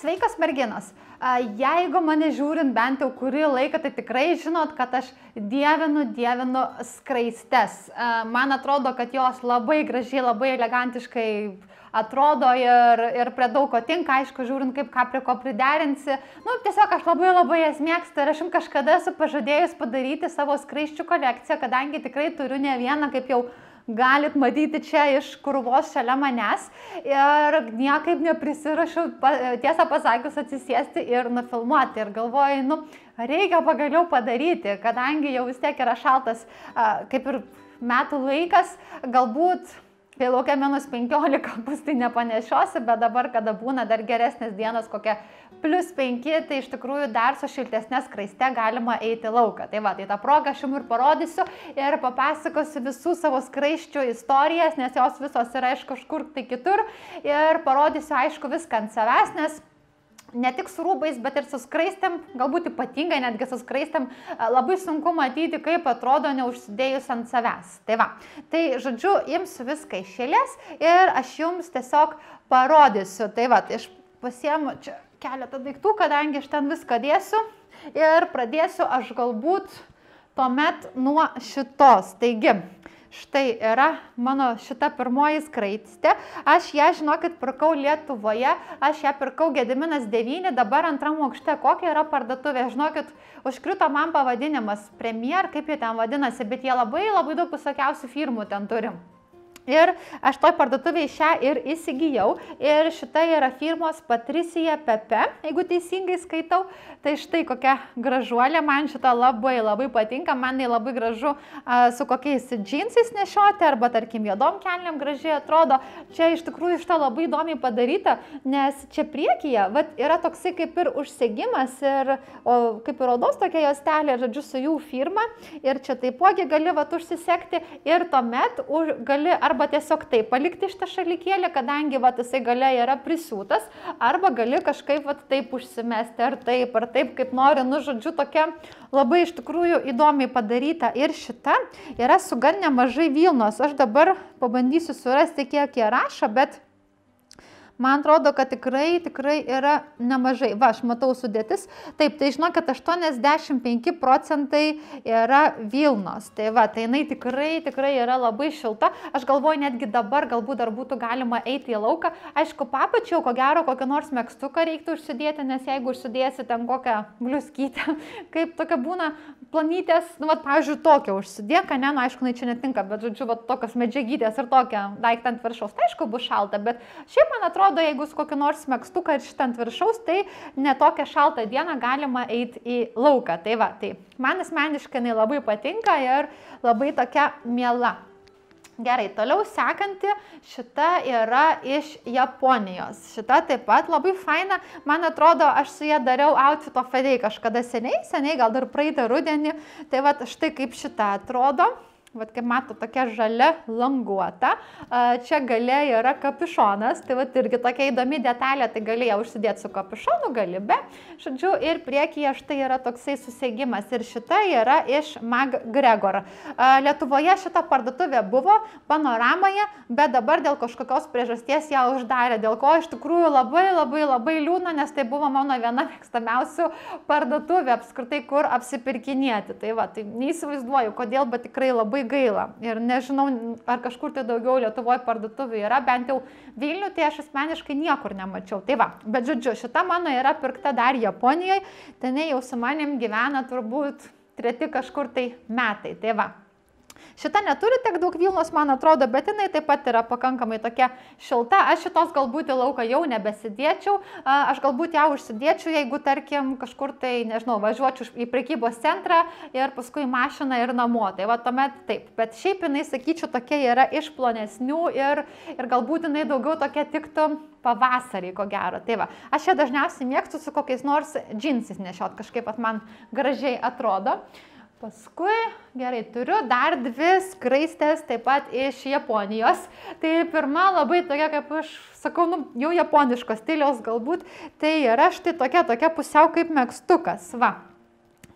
Sveikas merginos. Jeigu mane žiūrint bent jau kurį laiką, tai tikrai žinot, kad aš dievinu skraistes. Man atrodo, kad jos labai gražiai, labai elegantiškai atrodo ir prie daug ko tinka, aišku, žiūrint, kaip ką prie ko priderinsi. Nu, tiesiog aš labai jas mėgstu ir aš jums kažkada esu pažadėjus padaryti savo skraisčių kolekciją, kadangi tikrai turiu ne vieną, kaip jau galit matyti čia iš krūvos šalia manęs ir niekaip neprisirašiau, tiesą pasakius, atsisėsti ir nufilmuoti. Ir galvoju, nu, reikia pagaliau padaryti, kadangi jau vis tiek yra šaltas kaip ir metų laikas, galbūt kai laukia -15 bus, tai nepanešiosi, bet dabar, kada būna dar geresnės dienos, kokia +5, tai iš tikrųjų dar su šiltesnė skraiste galima eiti lauką. Tai va, tai tą progą aš jums ir parodysiu ir papasakosiu visų savo skraisčių istorijas, nes jos visos yra iš kažkur tai kitur ir parodysiu, aišku, viską ant savęs, nes ne tik su rūbais, bet ir su skraistėm, galbūt ypatingai netgi su skraistėm, labai sunku matyti, kaip atrodo neužsidėjus ant savęs. Tai va, tai žodžiu, imsiu viską iš eilės ir aš jums tiesiog parodysiu. Tai va, tai aš pasiemu čia keletą daiktų, kadangi aš ten viską dėsiu ir pradėsiu aš galbūt tuomet nuo šitos. Taigi, štai yra mano šita pirmoji skraistė. Aš ją, žinokit, pirkau Lietuvoje, aš ją pirkau Gediminas 9, dabar antram aukšte. Kokia yra parduotuvė? Žinokit, užkrito man pavadinimas Premier, kaip jie ten vadinasi, bet jie labai daug visokiausių firmų ten turim. Ir aš toj parduotuvėje šią ir įsigijau. Ir šita yra firmos Patricija Pepe, jeigu teisingai skaitau. Tai štai kokia gražuolė, man šita labai patinka, man tai labai gražu su kokiais džinsais nešioti, arba tarkim juodom kelnėm gražiai atrodo. Čia iš tikrųjų šita labai įdomiai padaryta, nes čia priekyje yra toksai kaip ir užsegimas, kaip ir odos tokia juostelė, žodžiu, su jų firma. Ir čia taipogi gali užsisekti ir tuomet gali arba tiesiog taip palikti šitą šalikėlį, kadangi jisai gale yra prisiūtas, arba gali kažkaip taip užsimesti, ar taip, kaip nori. Nu, žodžiu, tokia labai iš tikrųjų įdomiai padaryta. Ir šita yra su gan nemažai vilnos. Aš dabar pabandysiu surasti, kiek jie rašo, bet man atrodo, kad tikrai yra nemažai. Va, aš matau sudėtis. Taip, tai žinokit, 85% yra vilnos. Tai va, tai jinai tikrai yra labai šilta. Aš galvoju, netgi dabar galbūt dar būtų galima eiti į lauką. Aišku, papačiau, ko gero, kokį nors megztuką reiktų užsidėti, nes jeigu užsidėsi ten kokią bliuskytę, kaip tokia būna planytės, nu, va, pavyzdžiui, tokią užsidėk, ne, nu, aišku, čia netinka, bet, žodžiu, va, tokios medžiagytės ir tokią daiktą ant viršaus. Tai aišku, bus šalta, bet šiaip man atrodo, jeigu su kokį nors megztuką ir šitą ant viršaus, tai ne tokią šaltą dieną galima eiti į lauką. Tai va, tai man asmeniškai jinai labai patinka ir labai tokia miela. Gerai, toliau sekanti, šita yra iš Japonijos. Šita taip pat labai faina. Man atrodo, aš su ją dariau Outfit of the Day kažkada seniai, gal dar praeitą rudenį. Tai va, štai kaip šita atrodo. Vat, kaip mato, tokia žalia languota. Čia gale yra kapišonas, tai vat irgi tokia įdomi detalė, tai gali ją užsidėti su kapišonu, gali be. Žodžiu, ir priekyje štai yra toksai susegimas. Ir šita yra iš MacGregor. Lietuvoje šita parduotuvė buvo Panoramoje, bet dabar dėl kažkokios priežasties ją uždarė, dėl ko iš tikrųjų labai liūdna, nes tai buvo mano viena mėgstamiausių parduotuvė apskritai, kur apsipirkinėti. Tai va, tai neįsivaizduoju, kodėl, bet tikrai labai gaila. Ir nežinau, ar kažkur tai daugiau Lietuvoje parduotuvių yra, bent jau Vilnių, tai aš asmeniškai niekur nemačiau. Tai va, bet žodžiu, šita mano yra pirkta dar Japonijoje, ten jau su manim gyvena turbūt 3 kažkur tai metai. Tai va. Šita neturi tiek daug vilnos, man atrodo, bet jinai taip pat yra pakankamai tokia šilta. Aš šitos galbūt į lauką jau nebesidėčiau. Aš galbūt ją užsidėčiau, jeigu, tarkim, kažkur tai, nežinau, važiuočiau į prekybos centrą ir paskui mašiną ir namo. Tai va, tuomet taip. Bet šiaip jinai, sakyčiau, tokia yra iš plonesnių ir galbūt jinai daugiau tokia tiktų pavasarį, ko gero. Tai va, aš ją dažniausiai mėgstu su kokiais nors džinsais nešiot, kažkaip man gražiai atrodo. Paskui, gerai, turiu dar 2 skraistės taip pat iš Japonijos. Tai pirma labai tokia, kaip aš sakau, nu, jau japoniškos stiliaus galbūt, tai yra štai tokia pusiau kaip megztukas. Va.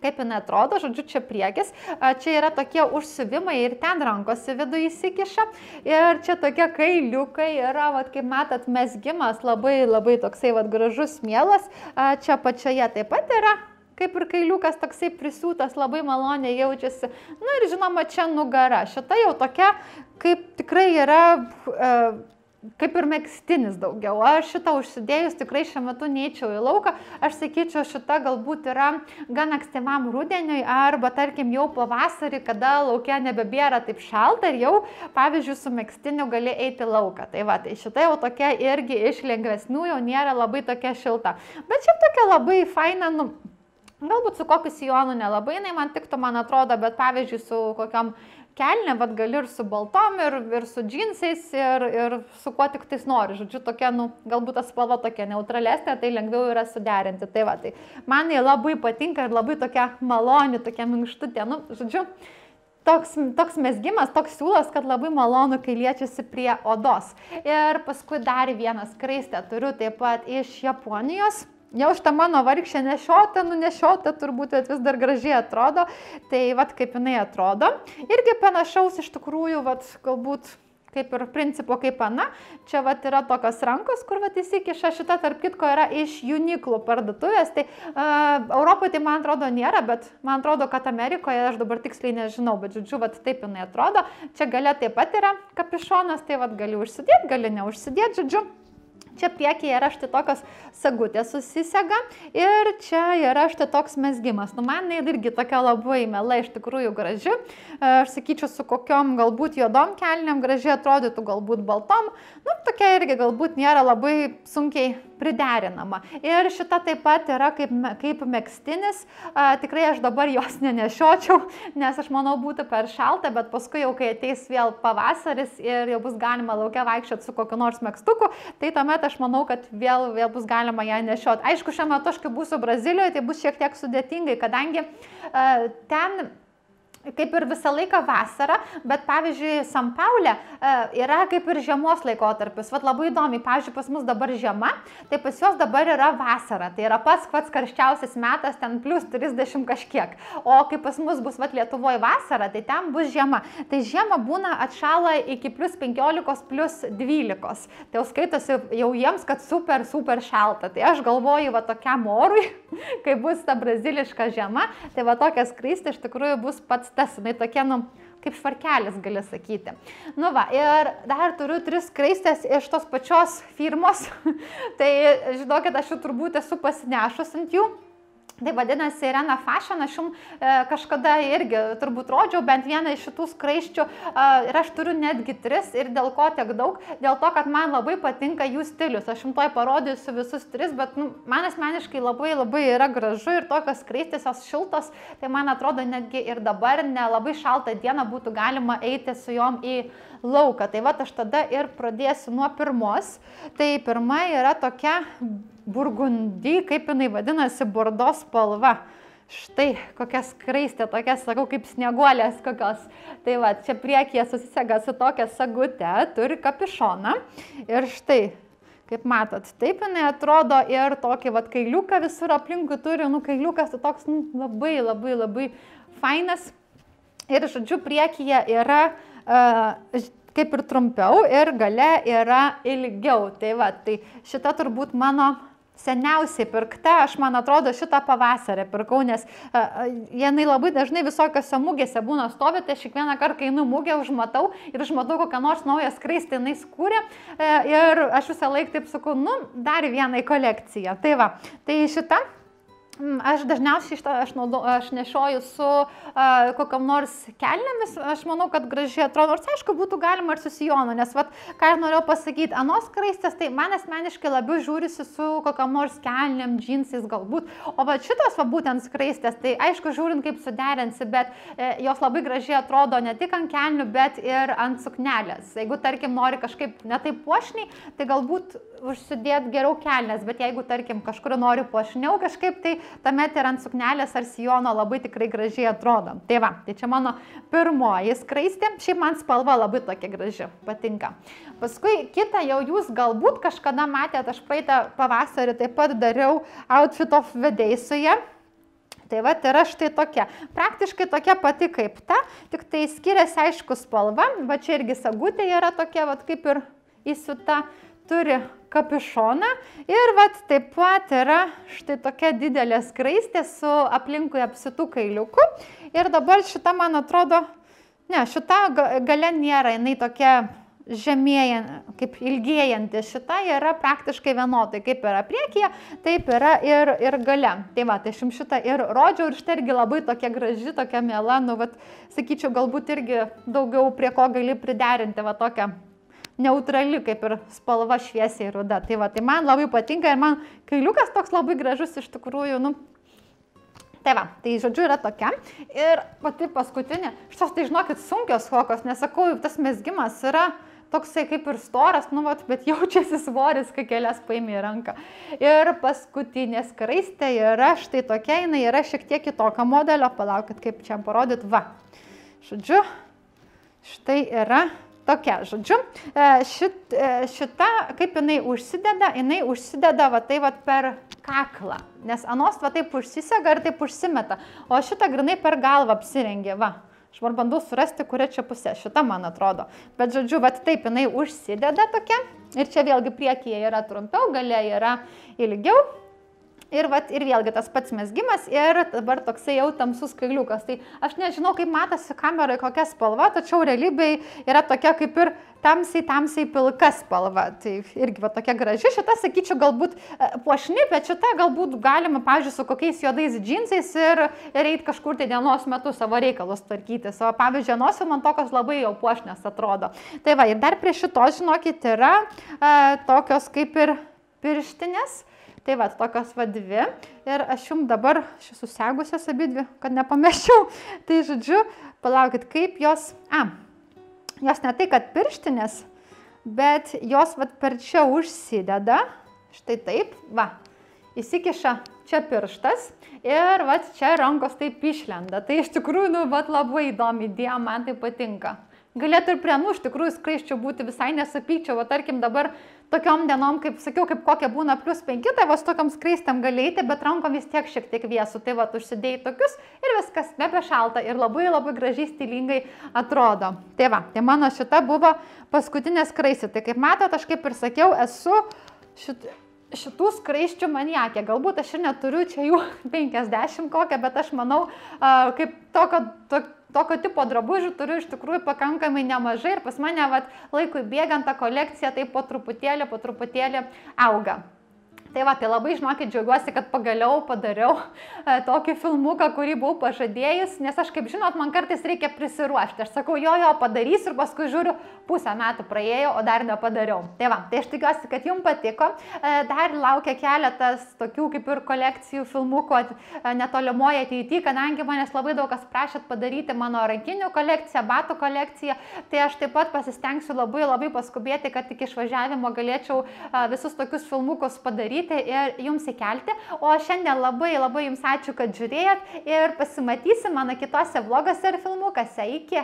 kaip jinai atrodo, žodžiu, čia priekis, čia yra tokie užsiuvimai ir ten rankos į vidų įsikiša ir čia tokie kailiukai yra, vat, kaip matot, mezgimas labai toksai vat, gražus, mielas, čia pačioje taip pat yra, kaip ir kailiukas toksai prisiūtas, labai maloniai jaučiasi, nu ir žinoma, čia nugara, šita jau tokia, kaip tikrai yra kaip ir megztinis daugiau. Aš šitą užsidėjus tikrai šiuo metu neičiau į lauką. Aš sakyčiau, šita galbūt yra gan ankstyvam rudeniui arba, tarkim, jau pavasarį, kada lauke nebebėra taip šalta ir jau, pavyzdžiui, su megztiniu gali eiti lauką. Tai va, tai šita jau tokia irgi iš lengvesnių, jau nėra labai tokia šilta. Bet šiaip tokia labai faina, nu, galbūt su kokiu sijonu nelabai, jinai man tiktų, man atrodo, bet pavyzdžiui, su kokiam kelnė, vat gali ir su baltom, ir su džinsais, ir su kuo tik tais nori. Žodžiu, tokia, nu, galbūt ta spalva tokia neutralesnė, tai lengviau yra suderinti. Tai va, tai man jie labai patinka ir labai tokia maloni, tokia minkštutė. Nu, žodžiu, toks mezgimas, toks siūlas, kad labai malonu, kai liečiasi prie odos. Ir paskui dar vieną skraistę turiu taip pat iš Japonijos. Jau šitą mano vargšę nešiotą turbūt vis dar gražiai atrodo, tai vat kaip jinai atrodo. Irgi panašaus iš tikrųjų, vat galbūt kaip ir principo kaip ana, čia vat yra tokios rankos, kur vat įsikiša, šita tarp kitko yra iš Uniqlo parduotuvės, tai Europoje tai man atrodo nėra, bet man atrodo, kad Amerikoje, aš dabar tiksliai nežinau, bet žodžiu, vat taip jinai atrodo, čia gale taip pat yra kapišonas, tai vat gali užsidėti, gali neužsidėti, žodžiu. Čia priekyje yra štai tokios sagutės susisega ir čia yra štai toks mezgimas. Nu, man irgi tokia labai mela, iš tikrųjų graži. Aš sakyčiau, su kokiom galbūt juodom kelniam gražiai atrodytų, galbūt baltom. Nu, tokia irgi galbūt nėra labai sunkiai priderinama. Ir šita taip pat yra kaip megztinis. Tikrai aš dabar jos nenešiočiau, nes aš manau būtų per šalta, bet paskui jau kai ateis vėl pavasaris ir jau bus galima laukia vaikščioti su kokiu nors megztuku, tai tuomet aš manau, kad vėl bus galima ją nešioti. Aišku, šiuo metu aš kai būsiu Brazilijoje, tai bus šiek tiek sudėtingai, kadangi ten kaip ir visą laiką vasara, bet pavyzdžiui, San Paule yra kaip ir žiemos laikotarpis. Vat labai įdomi, pavyzdžiui, pas mus dabar žiema, tai pas juos dabar yra vasara. Tai yra pats karščiausias metas, ten plus 30 kažkiek. O kai pas mus bus vat Lietuvoje vasara, tai ten bus žiema. Tai žiema būna atšala iki plus 15, plus 12. Tai jau skaitosi jau jiems, kad super šalta. Tai aš galvoju, va tokiam orui, kai bus ta braziliška žiema, tai va tokia skraistė iš tikrųjų bus pats tas, jinai tokia, nu, kaip švarkelis, gali sakyti. Nu va, ir dar turiu 3 skraistės iš tos pačios firmos, tai žinokit, aš jau turbūt esu pasinešus ant jų. Tai vadinasi Irena Fashion, aš jums kažkada irgi turbūt rodžiau bent vieną iš šitų skraisčių ir aš turiu netgi 3 ir dėl ko tiek daug, dėl to, kad man labai patinka jų stilius. Aš jums toj parodysiu visus 3, bet nu, man asmeniškai labai yra gražu ir tokios skraistės, jos šiltos, tai man atrodo netgi ir dabar nelabai šaltą dieną būtų galima eiti su jom į lauką. Tai va, aš tada ir pradėsiu nuo pirmos. Tai pirma yra tokia burgundy, kaip jinai vadinasi, bordo spalva. Štai kokia skraistė, tokia, sakau, kaip snieguolės kokios. Tai va, čia priekyje susisega su tokia sagute, turi kapišoną. Ir štai, kaip matot, taip jinai atrodo ir tokį vat kailiuką visur aplinkui turi. Nu, kailiukas tai toks labai fainas. Ir, žodžiu, priekyje yra kaip ir trumpiau ir gale yra ilgiau. Tai va, tai šita turbūt mano seniausiai pirkta, aš man atrodo šitą pavasarį pirkau, nes jinai labai dažnai visokiose mugėse būna stovi, tai aš kiekvieną kartą, kai einu mugę, užmatau kokią nors naują skraistę jinai skūrė ir aš visą laiką taip sakau, nu, dar vieną į kolekciją. Tai va, tai šita. Aš dažniausiai aš nešioju su kokiam nors kelnėmis, aš manau, kad gražiai atrodo, nors aišku būtų galima ir su sijonu, nes vat, ką aš norėjau pasakyti, anos skraistės, tai man asmeniškai labiau žiūrisi su kokiam nors kelnėm, džinsais galbūt, o va šitos va būtent skraistės, tai aišku žiūrint kaip suderinsi, bet jos labai gražiai atrodo ne tik ant kelnių, bet ir ant suknelės. Jeigu tarkim nori kažkaip netaip puošniai, tai galbūt užsidėt geriau kelnes, bet jeigu tarkim kažkur nori puošniau kažkaip, tai tuomet ir ant suknelės ar sijono labai tikrai gražiai atrodo. Tai va, tai čia mano pirmoji skraistė, šiaip man spalva labai tokia graži, patinka. Paskui kitą jau jūs galbūt kažkada matėte, aš praeitą pavasarį taip pat dariau Outfit of the Day su ja. Tai va, yra štai tokia. Praktiškai tokia pati kaip ta, tik tai skiriasi aišku spalva. Va čia irgi sagutė yra tokia, va kaip ir įsiūta, turi kapišoną. Ir va taip pat yra štai tokia didelė skraistė su aplinkui apsitų kailiuku. Ir dabar šita, man atrodo, ne, šita gale nėra, jinai tokia žemėjant, kaip ilgėjanti, šita yra praktiškai vienodai, kaip yra priekyje, taip yra ir gale. Tai va, tai aš jums šitą ir rodžiau, ir šitą irgi labai tokia graži, tokia miela, nu, va, sakyčiau, galbūt irgi daugiau prie ko gali priderinti, va, tokia neutrali, kaip ir spalva šviesiai ruda. Tai va, tai man labai patinka ir man kailiukas toks labai gražus iš tikrųjų, nu. Tai va, tai žodžiu yra tokia. Ir pati paskutinė, šitos tai žinokit sunkios kokos, nesakau, tas mezgimas yra toksai kaip ir storas, nu, vat, bet jaučiasi svoris, kai kelias paimi į ranką. Ir paskutinė skraistė yra štai tokia, jinai yra šiek tiek kitokio modelio, palaukit, kaip čia parodyt, va. Žodžiu, štai yra tokia, žodžiu, šita, kaip jinai užsideda va tai va per kaklą, nes anos va taip užsisega ir taip užsimeta, o šitą grynai per galvą apsirengia, va. Aš dabar bandau surasti, kuria čia pusė, šita man atrodo. Bet žodžiu, va taip jinai užsideda tokia, ir čia vėlgi priekyje yra trumpiau, gale yra ilgiau. Ir vėlgi tas pats mezgimas ir dabar toksai jau tamsus kailiukas. Tai aš nežinau, kaip matosi kamerai kokia spalva, tačiau realybėje yra tokia kaip ir tamsiai pilka spalva. Tai irgi va tokia graži. Šita, sakyčiau, galbūt puošni, bet šita galbūt galima, pavyzdžiui, su kokiais juodais džinsais ir eiti kažkur tai dienos metu savo reikalus tvarkyti. O pavyzdžiui, nosiu man tokios labai jau puošnės atrodo. Tai va, ir dar prie šitos, žinokit, yra tokios kaip ir pirštinės. Tai va, tokios va dvi. Ir aš jums dabar, aš susegusios abidvi, kad nepameščiau. Tai žodžiu, palaukit, kaip jos, jos ne tai, kad pirštinės, bet jos va per čia užsideda, štai taip, va, įsikiša čia pirštas ir va čia rankos taip išlenda. Tai iš tikrųjų, nu, va, labai įdomi idėja, man tai patinka. Galėtų ir prie iš tikrųjų skraisčių būti visai nesupykčiau, va tarkim dabar tokiom dienom, kaip sakiau, kaip kokia būna +5, tai va su tokiam skraistėm galėti, bet rankom vis tiek šiek tiek vėsų, tai va užsidėjai tokius ir viskas nebe šalta ir labai gražiai stilingai atrodo. Tai va, tai mano šita buvo paskutinė skraistė, tai kaip matot, aš kaip ir sakiau, esu šitų skraisčių maniakė, galbūt aš ir neturiu čia jų 50 kokią, bet aš manau, kaip tokio tipo drabužių turiu iš tikrųjų pakankamai nemažai ir pas mane laikui bėgant ta kolekcija taip po truputėlį auga. Tai va, tai labai, žinokit, džiaugiuosi, kad pagaliau padariau tokį filmuką, kurį buvau pažadėjus, nes aš, kaip žinot, man kartais reikia prisiruošti. Aš sakau, jo, padarysiu ir paskui žiūriu, pusę metų praėjo, o dar nepadariau. Tai va, tai aš tikiuosi, kad jums patiko. Dar laukia keletas tokių kaip ir kolekcijų filmukų netolimoje ateityje, kadangi manęs labai daug kas prašėt padaryti mano rankinių kolekciją, batų kolekciją. Tai aš taip pat pasistengsiu labai paskubėti, kad iki išvažiavimo galėčiau visus tokius filmukus padaryti ir jums įkelti. O šiandien labai jums ačiū, kad žiūrėjot ir pasimatysim mano kitose vlogose ir filmukuose. Iki!